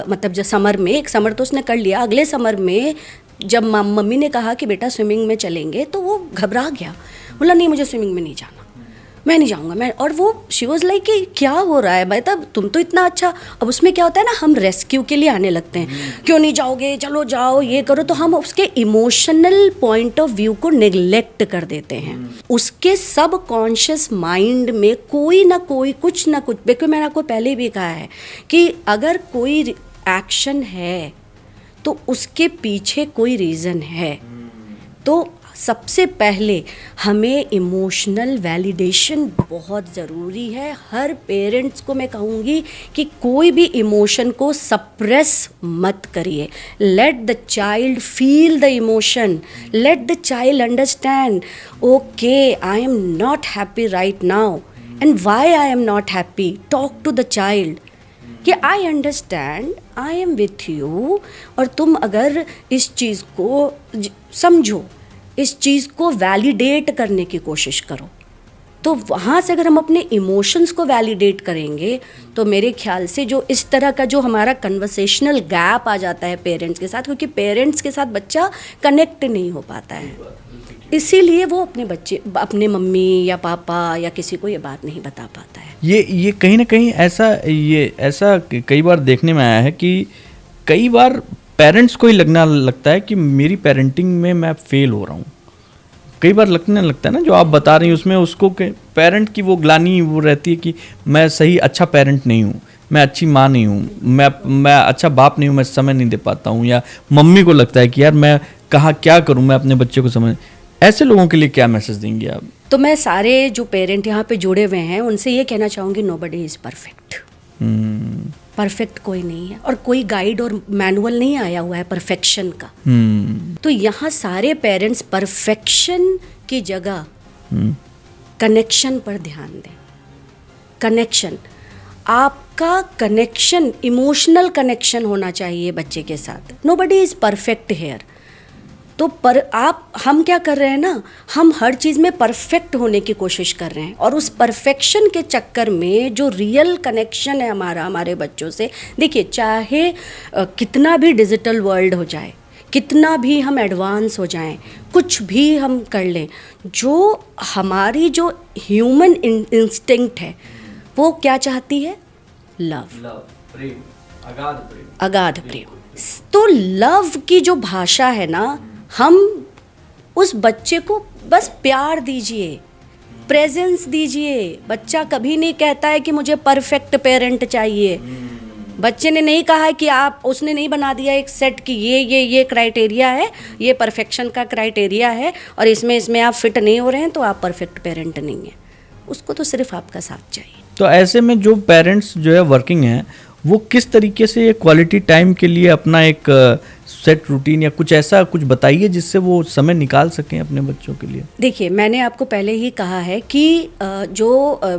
मतलब जो समर में, एक समर तो उसने कर लिया, अगले समर में जब मम्मी ने कहा कि बेटा स्विमिंग में चलेंगे, तो वो घबरा गया, बोला नहीं मुझे स्विमिंग में नहीं जाना। मैं नहीं जाऊँगा मैं। और वो शी वॉज लाइक कि क्या हो रहा है मतलब तुम तो इतना अच्छा। अब उसमें क्या होता है ना, हम रेस्क्यू के लिए आने लगते हैं, क्यों नहीं जाओगे, चलो जाओ, ये करो। तो हम उसके इमोशनल पॉइंट ऑफ व्यू को नेग्लेक्ट कर देते हैं। उसके सब कॉन्शियस माइंड में कोई ना कोई कुछ ना कुछ, देखो मैंने आपको पहले भी कहा है कि अगर कोई एक्शन है तो उसके पीछे कोई रीज़न है। तो सबसे पहले हमें इमोशनल वैलिडेशन बहुत ज़रूरी है। हर पेरेंट्स को मैं कहूँगी कि कोई भी इमोशन को सप्रेस मत करिए। Let the child feel the emotion, let the child understand, okay I am not happy right now and why I am not happy. Talk to the child कि I understand, I am with you, और तुम अगर इस चीज़ को समझो, इस चीज़ को validate करने की कोशिश करो। तो वहाँ से अगर हम अपने इमोशंस को वैलिडेट करेंगे तो मेरे ख्याल से जो इस तरह का जो हमारा कन्वर्सेशनल गैप आ जाता है पेरेंट्स के साथ, क्योंकि पेरेंट्स के साथ बच्चा कनेक्ट नहीं हो पाता है, इसीलिए वो अपने बच्चे, अपने मम्मी या पापा या किसी को ये बात नहीं बता पाता है। ये कहीं ना कहीं ऐसा कई बार देखने में आया है कि कई बार पेरेंट्स को ही लगता है कि मेरी पेरेंटिंग में मैं फेल हो रहा हूँ। कई बार लगने लगता है ना, जो आप बता रही हैं उसमें उसको पेरेंट की वो ग्लानि वो रहती है कि मैं सही अच्छा पेरेंट नहीं हूँ, मैं अच्छी माँ नहीं हूँ, मैं अच्छा बाप नहीं हूँ, मैं समय नहीं दे पाता हूँ। या मम्मी को लगता है कि यार मैं कहाँ क्या करूँ, मैं अपने बच्चे को समझ। ऐसे लोगों के लिए क्या मैसेज देंगे आप? तो मैं सारे जो पेरेंट यहाँ पे जुड़े हुए हैं उनसे ये कहना चाहूँगी, नोबडी इज़ परफेक्ट। परफेक्ट कोई नहीं है, और कोई गाइड और मैनुअल नहीं आया हुआ है परफेक्शन का। तो यहाँ सारे पेरेंट्स परफेक्शन की जगह कनेक्शन पर ध्यान दें। कनेक्शन, आपका कनेक्शन, इमोशनल कनेक्शन होना चाहिए बच्चे के साथ। Nobody is perfect here. तो पर हम क्या कर रहे हैं ना, हम हर चीज़ में परफेक्ट होने की कोशिश कर रहे हैं, और उस परफेक्शन के चक्कर में जो रियल कनेक्शन है हमारे बच्चों से, देखिए चाहे कितना भी डिजिटल वर्ल्ड हो जाए, कितना भी हम एडवांस हो जाएं, कुछ भी हम कर लें, जो हमारी जो ह्यूमन इंस्टिंक्ट है वो क्या चाहती है? लव, अगाध प्रेम। तो लव की जो भाषा है ना, हम उस बच्चे को बस प्यार दीजिए, प्रेजेंस दीजिए। बच्चा कभी नहीं कहता है कि मुझे परफेक्ट पेरेंट चाहिए। बच्चे ने नहीं कहा है कि उसने नहीं बना दिया एक सेट कि ये क्राइटेरिया है, ये परफेक्शन का क्राइटेरिया है, और इसमें आप फिट नहीं हो रहे हैं तो आप परफेक्ट पेरेंट नहीं हैं। उसको तो सिर्फ आपका साथ चाहिए। तो ऐसे में जो पेरेंट्स जो है वर्किंग हैं, वो किस तरीके से क्वालिटी टाइम के लिए अपना एक सेट रूटीन या कुछ बताइए जिससे वो समय निकाल सकें अपने बच्चों के लिए। देखिए, मैंने आपको पहले ही कहा है कि जो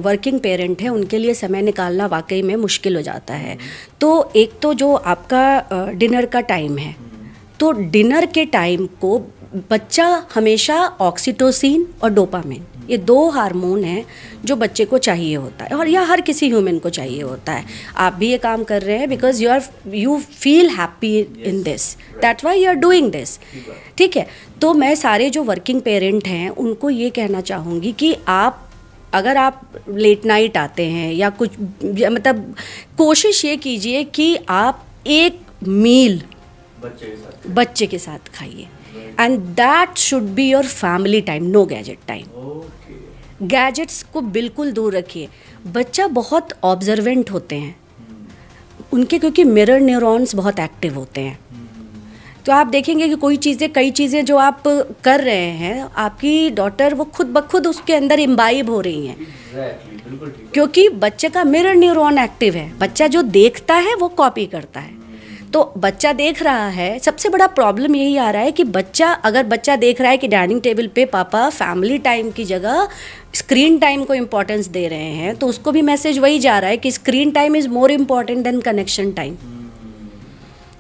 वर्किंग पेरेंट है उनके लिए समय निकालना वाकई में मुश्किल हो जाता है। तो एक तो जो आपका डिनर का टाइम है, तो डिनर के टाइम को बच्चा हमेशा ऑक्सीटोसिन और डोपामिन, ये 2 हार्मोन हैं जो बच्चे को चाहिए होता है, और यह हर किसी ह्यूमन को चाहिए होता है। आप भी ये काम कर रहे हैं because you feel happy in this, that's why you are doing this. ठीक है, तो मैं सारे जो वर्किंग पेरेंट हैं उनको ये कहना चाहूँगी कि अगर आप लेट नाइट आते हैं या कुछ, मतलब कोशिश ये कीजिए कि आप एक मील बच्चे के साथ खाइए, and that should be your family time, no gadget time. Gadgets को बिल्कुल दूर रखिए। बच्चा बहुत ऑब्जर्वेंट होते हैं उनके, क्योंकि मिरर न्यूरॉन्स बहुत एक्टिव होते हैं। तो आप देखेंगे कि कई चीज़ें जो आप कर रहे हैं, आपकी डॉटर वो खुद ब खुद उसके अंदर इम्बाइब हो रही हैं। क्योंकि बच्चे का मिरर न्यूरॉन एक्टिव है। बच्चा जो देखता है वो कॉपी करता है। तो बच्चा देख रहा है, सबसे बड़ा प्रॉब्लम यही आ रहा है कि अगर बच्चा देख रहा है कि डाइनिंग टेबल पे पापा फैमिली टाइम की जगह स्क्रीन टाइम को इम्पोर्टेंस दे रहे हैं, तो उसको भी मैसेज वही जा रहा है कि screen time is more important than connection time.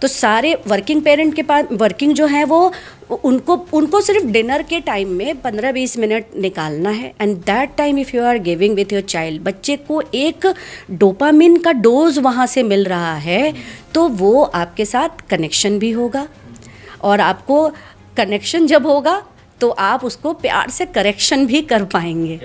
तो सारे वर्किंग पेरेंट के पास, वर्किंग जो है वो उनको सिर्फ डिनर के टाइम में 15-20 मिनट निकालना है, and that time if you are giving with your child, बच्चे को एक डोपामिन का डोज वहाँ से मिल रहा है, तो वो आपके साथ कनेक्शन भी होगा, और आपको कनेक्शन जब होगा तो आप उसको प्यार से करेक्शन भी कर पाएंगे।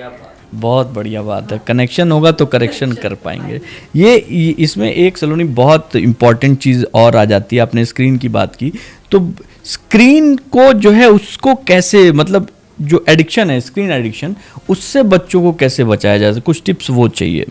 बहुत बढ़िया बात है, कनेक्शन होगा तो करेक्शन कर पाएंगे। ये इसमें एक सलोनी बहुत इम्पॉर्टेंट चीज़ और आ जाती है, आपने स्क्रीन की बात की, तो स्क्रीन को जो है उसको कैसे, मतलब जो एडिक्शन है, स्क्रीन एडिक्शन, उससे बच्चों को कैसे बचाया जाए, कुछ टिप्स वो चाहिए।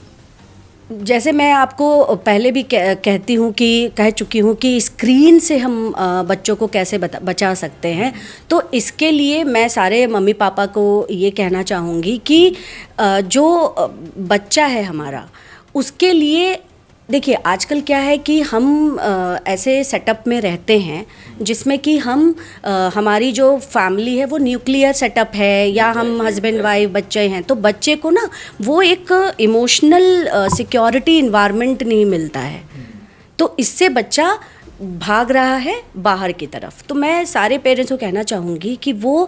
जैसे मैं आपको पहले भी कहती हूँ कि कह चुकी हूँ कि स्क्रीन से हम बच्चों को कैसे बचा सकते हैं। तो इसके लिए मैं सारे मम्मी पापा को ये कहना चाहूँगी कि जो बच्चा है हमारा, उसके लिए देखिए आजकल क्या है कि हम ऐसे सेटअप में रहते हैं जिसमें कि हम हमारी जो फैमिली है वो न्यूक्लियर सेटअप है, या हम हस्बैंड वाइफ बच्चे हैं, तो बच्चे को ना वो एक इमोशनल सिक्योरिटी इन्वायरमेंट नहीं मिलता है, तो इससे बच्चा भाग रहा है बाहर की तरफ। तो मैं सारे पेरेंट्स को कहना चाहूँगी कि वो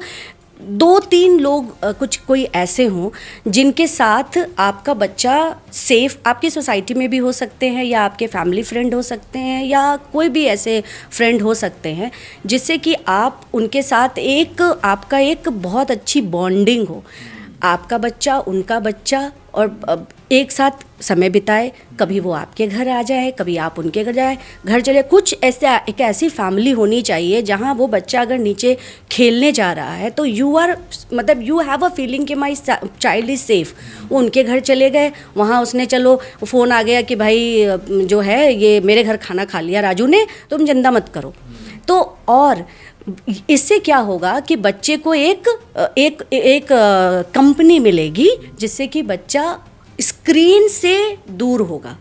2-3 लोग कोई ऐसे हों जिनके साथ आपका बच्चा सेफ, आपकी सोसाइटी में भी हो सकते हैं, या आपके फैमिली फ्रेंड हो सकते हैं, या कोई भी ऐसे फ्रेंड हो सकते हैं जिससे कि आप उनके साथ आपका एक बहुत अच्छी बॉन्डिंग हो, आपका बच्चा उनका बच्चा, और एक साथ समय बिताए, कभी वो आपके घर आ जाए, कभी आप उनके घर चले। कुछ एक ऐसी फैमिली होनी चाहिए जहाँ वो बच्चा अगर नीचे खेलने जा रहा है तो यू हैव अ फीलिंग कि माई चाइल्ड इज़ सेफ। वो उनके घर चले गए, वहाँ उसने चलो फ़ोन आ गया कि भाई जो है ये मेरे घर खाना खा लिया राजू ने, तुम चिंता मत करो। तो और इससे क्या होगा कि बच्चे को एक कंपनी मिलेगी जिससे कि बच्चा स्क्रीन से दूर होगा।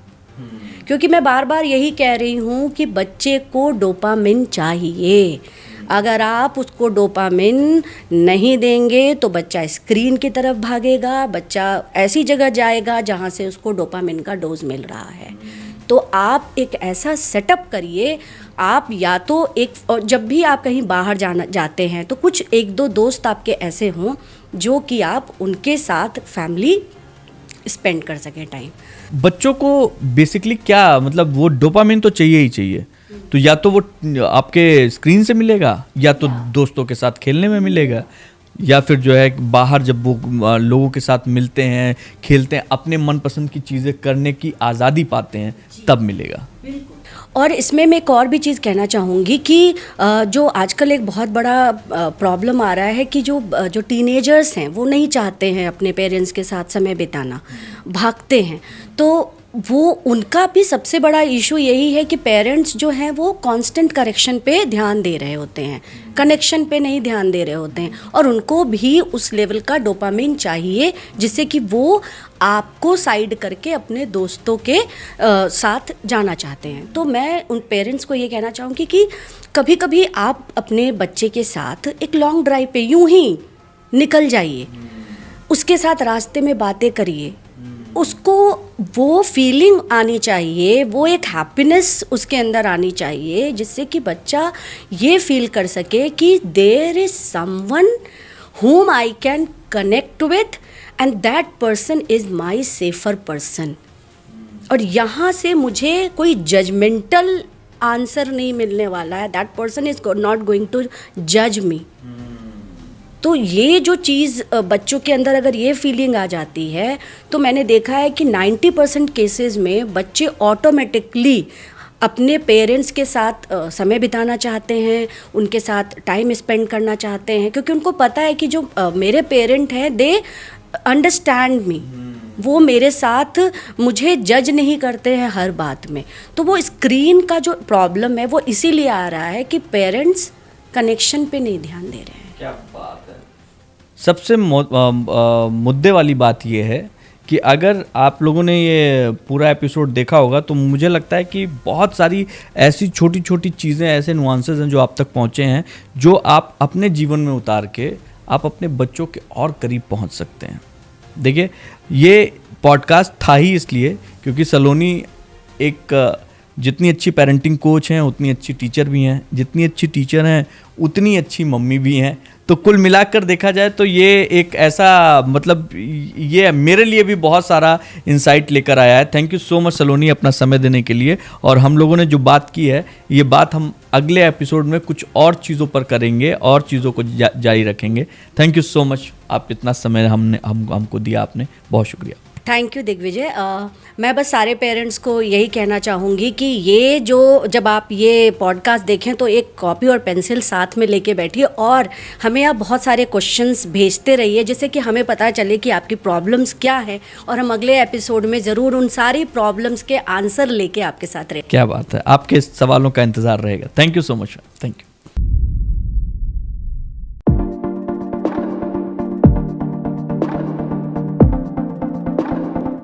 क्योंकि मैं बार बार यही कह रही हूँ कि बच्चे को डोपामिन चाहिए। अगर आप उसको डोपामिन नहीं देंगे तो बच्चा स्क्रीन की तरफ भागेगा, बच्चा ऐसी जगह जाएगा जहाँ से उसको डोपामिन का डोज मिल रहा है। तो आप एक ऐसा सेटअप करिए, आप या तो और जब भी आप कहीं बाहर जाते हैं तो कुछ 1-2 दोस्त आपके ऐसे हों जो कि आप उनके साथ फैमिली स्पेंड कर सकें टाइम। बच्चों को बेसिकली क्या, मतलब वो डोपामिन तो चाहिए ही चाहिए, तो या तो वो आपके स्क्रीन से मिलेगा, या तो दोस्तों के साथ खेलने में मिलेगा, या फिर जो है बाहर जब वो लोगों के साथ मिलते हैं, खेलते हैं, अपने मनपसंद की चीज़ें करने की आज़ादी पाते हैं, तब मिलेगा। और इसमें मैं एक और भी चीज़ कहना चाहूँगी कि जो आजकल एक बहुत बड़ा प्रॉब्लम आ रहा है कि जो टीनेजर्स हैं वो नहीं चाहते हैं अपने पेरेंट्स के साथ समय बिताना, भागते हैं। तो वो उनका भी सबसे बड़ा इशू यही है कि पेरेंट्स जो हैं वो कांस्टेंट करेक्शन पे ध्यान दे रहे होते हैं, कनेक्शन पे नहीं ध्यान दे रहे होते हैं, और उनको भी उस लेवल का डोपामिन चाहिए जिससे कि वो आपको साइड करके अपने दोस्तों के साथ जाना चाहते हैं। तो मैं उन पेरेंट्स को ये कहना चाहूँगी कि कभी कभी आप अपने बच्चे के साथ एक लॉन्ग ड्राइव पे यूं ही निकल जाइए, उसके साथ रास्ते में बातें करिए, उसको वो फीलिंग आनी चाहिए, वो एक हैप्पीनेस उसके अंदर आनी चाहिए जिससे कि बच्चा ये फील कर सके कि there is someone whom I can connect with and that person is my safer person। और यहाँ से मुझे कोई जजमेंटल आंसर नहीं मिलने वाला है, that person is not going to judge me। तो ये जो चीज़ बच्चों के अंदर अगर ये फीलिंग आ जाती है तो मैंने देखा है कि 90% केसेस में बच्चे ऑटोमेटिकली अपने पेरेंट्स के साथ समय बिताना चाहते हैं, उनके साथ टाइम स्पेंड करना चाहते हैं, क्योंकि उनको पता है कि जो मेरे पेरेंट हैं दे अंडरस्टैंड मी, वो मेरे साथ मुझे जज नहीं करते हैं हर बात में। तो वो स्क्रीन का जो प्रॉब्लम है वो इसीलिए आ रहा है कि पेरेंट्स कनेक्शन पे नहीं ध्यान दे रहे हैं। क्या बात है। सबसे मुद्दे वाली बात ये है कि अगर आप लोगों ने ये पूरा एपिसोड देखा होगा तो मुझे लगता है कि बहुत सारी ऐसी छोटी छोटी चीज़ें, ऐसे नुआंसेस हैं जो आप तक पहुँचे हैं, जो आप अपने जीवन में उतार के आप अपने बच्चों के और करीब पहुँच सकते हैं। देखिए, ये पॉडकास्ट था ही इसलिए क्योंकि सलोनी एक जितनी अच्छी पेरेंटिंग कोच हैं उतनी अच्छी टीचर भी हैं, जितनी अच्छी टीचर हैं उतनी अच्छी मम्मी भी हैं। तो कुल मिलाकर देखा जाए तो ये एक ऐसा मतलब ये मेरे लिए भी बहुत सारा इंसाइट लेकर आया है। थैंक यू सो मच सलोनी अपना समय देने के लिए। और हम लोगों ने जो बात की है ये बात हम अगले एपिसोड में कुछ और चीज़ों पर करेंगे और चीज़ों को जारी रखेंगे। थैंक यू सो मच, आप इतना समय हमको दिया आपने, बहुत शुक्रिया। Thank you Digvijay. मैं बस सारे पेरेंट्स को यही कहना चाहूँगी कि ये जो जब आप ये पॉडकास्ट देखें तो एक कॉपी और पेंसिल साथ में लेके बैठिए और हमें आप बहुत सारे क्वेश्चंस भेजते रहिए जिससे कि हमें पता चले कि आपकी प्रॉब्लम्स क्या है और हम अगले एपिसोड में ज़रूर उन सारी प्रॉब्लम्स के आंसर लेके आपके साथ रहें। क्या बात है, आपके सवालों का इंतज़ार रहेगा। Thank you so much, thank you.